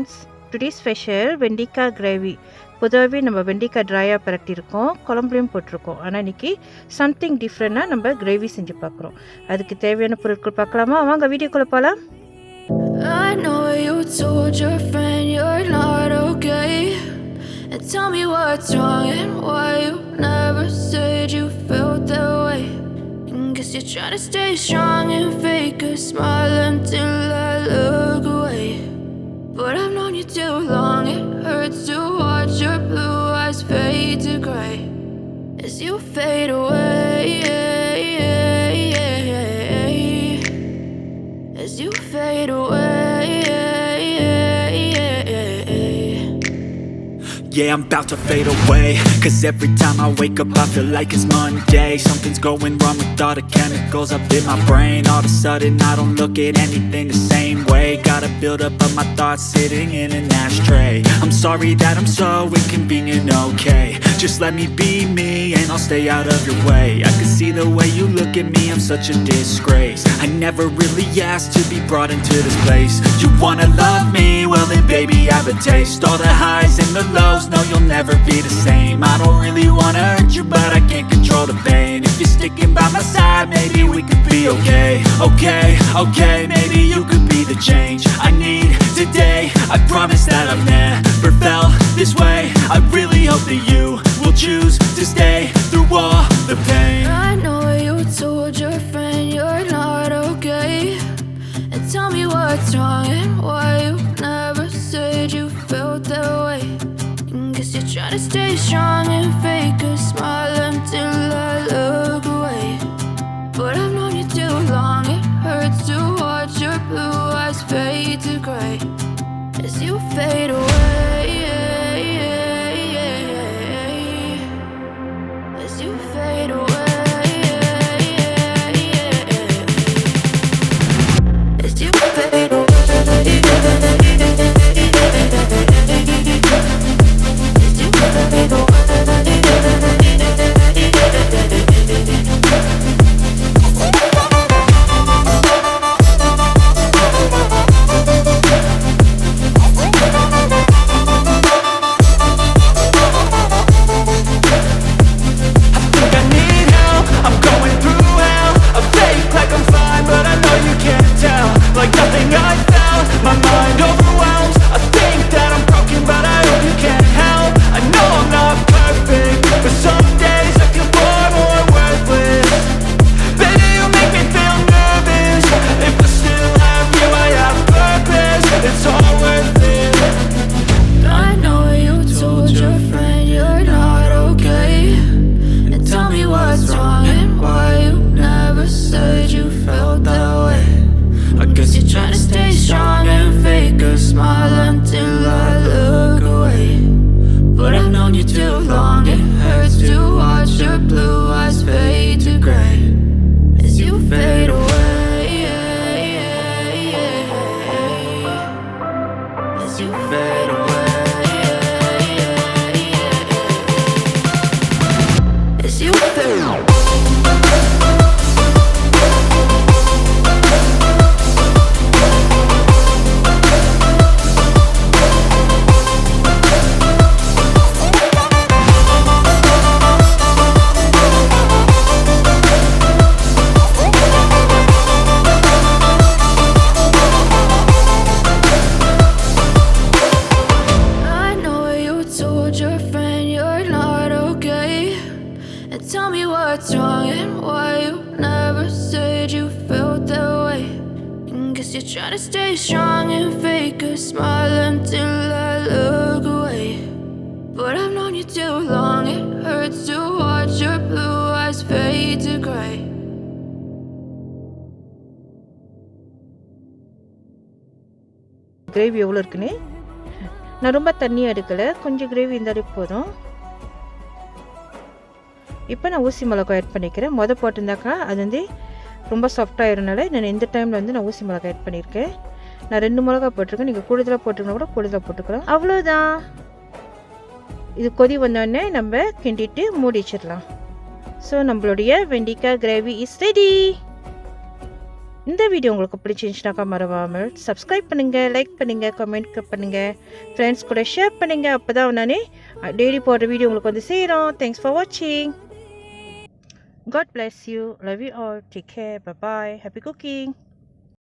friends, today's special வெண்டிக்காய் gravy. பொதுவாகவே நம்ம வெண்டிக்காய் ட்ரையாக பரட்டியிருக்கோம், குழம்புலையும் போட்டிருக்கோம். ஆனால் இன்றைக்கி சம்திங் டிஃப்ரெண்ட்டாக நம்ம கிரேவி செஞ்சு பார்க்குறோம். அதுக்கு தேவையான பொருட்கள் பார்க்கலாமா? வாங்க வீடியோக்குள்ளே போகலாம். I know you told your friend you're not okay, and tell me what's wrong and why you never said you felt that way. Guess you're trying to stay strong and fake a smile until I look away. But I've known you too long, it hurts to watch your blue eyes fade to gray as you fade away, as you fade away. Yeah, I'm about to fade away, cause every time I wake up I feel like it's Monday. Something's going wrong with all the chemicals up in my brain. All of a sudden I don't look at anything the same way. Got a build up of my thoughts sitting in an ashtray. I'm sorry that I'm so inconvenient, okay. Just let me be me and I'll stay out of your way. I can see the way you look at me, I'm such a disgrace. I never really asked to be brought into this place. You wanna love me? Well then baby have a taste. All the highs and the lows, no you'll never be the same. I don't really wanna hurt you but I can't control the pain. If you're sticking by my side maybe we could be okay. Okay, maybe you could be the change I need today. I promise that I've never felt this way. I really hope that you will choose to stay through all the pain. I know you told your friend you're not okay, and tell me what's wrong and why you never said you felt that way. Guess you're trying to stay strong and fake a smile until I look away. But I've known you too long, it hurts to watch your blue eyes fade to gray as you fade away, as you fade away, as you fade away. Try to stay strong and fake a smile until I look away. But I've known you too long, it hurts to watch your blue eyes fade to gray. Gravy எவ்வளோ இருக்குன்னு நான் ரொம்ப தண்ணியாக எடுக்கலை, கொஞ்சம் gravy இருந்தாலே போதும். இப்போ நான் ஊசி மிளகாய் ஆட் பண்ணிக்கிறேன். போட்டிருந்தாக்கா அது வந்து ரொம்ப சாஃப்டாகிருந்தனால நான் இந்த டைமில் நான் ஊசி மிளகாய் ஆட் பண்ணியிருக்கேன். நான் 2 மிளகாய் போட்டிருக்கேன், நீங்கள் கூடுதலாக போட்டிருக்கா கூட கூடுதலாக போட்டுக்கலாம். அவ்வளோதான். இது கொதி வந்தோடனே நம்ம கிண்டிட்டு மூடி வச்சிடலாம். ஸோ நம்மளுடைய வெண்டிக்காய் கிரேவி இஸ் ரெடி. இந்த வீடியோ உங்களுக்கு பிடிச்சிருந்துச்சுனாக்கா மறவாமல் சப்ஸ்கிரைப் பண்ணுங்கள், லைக் பண்ணுங்கள், கமெண்ட் பண்ணுங்கள், ஃப்ரெண்ட்ஸ் கூட ஷேர் பண்ணுங்கள். அப்போ தான் நான் டெய்லி போடுற வீடியோ உங்களுக்கு வந்து சேரும். தேங்க்ஸ் ஃபார் வாட்சிங். God bless you. Love you all. Take care. Bye-bye. Happy cooking.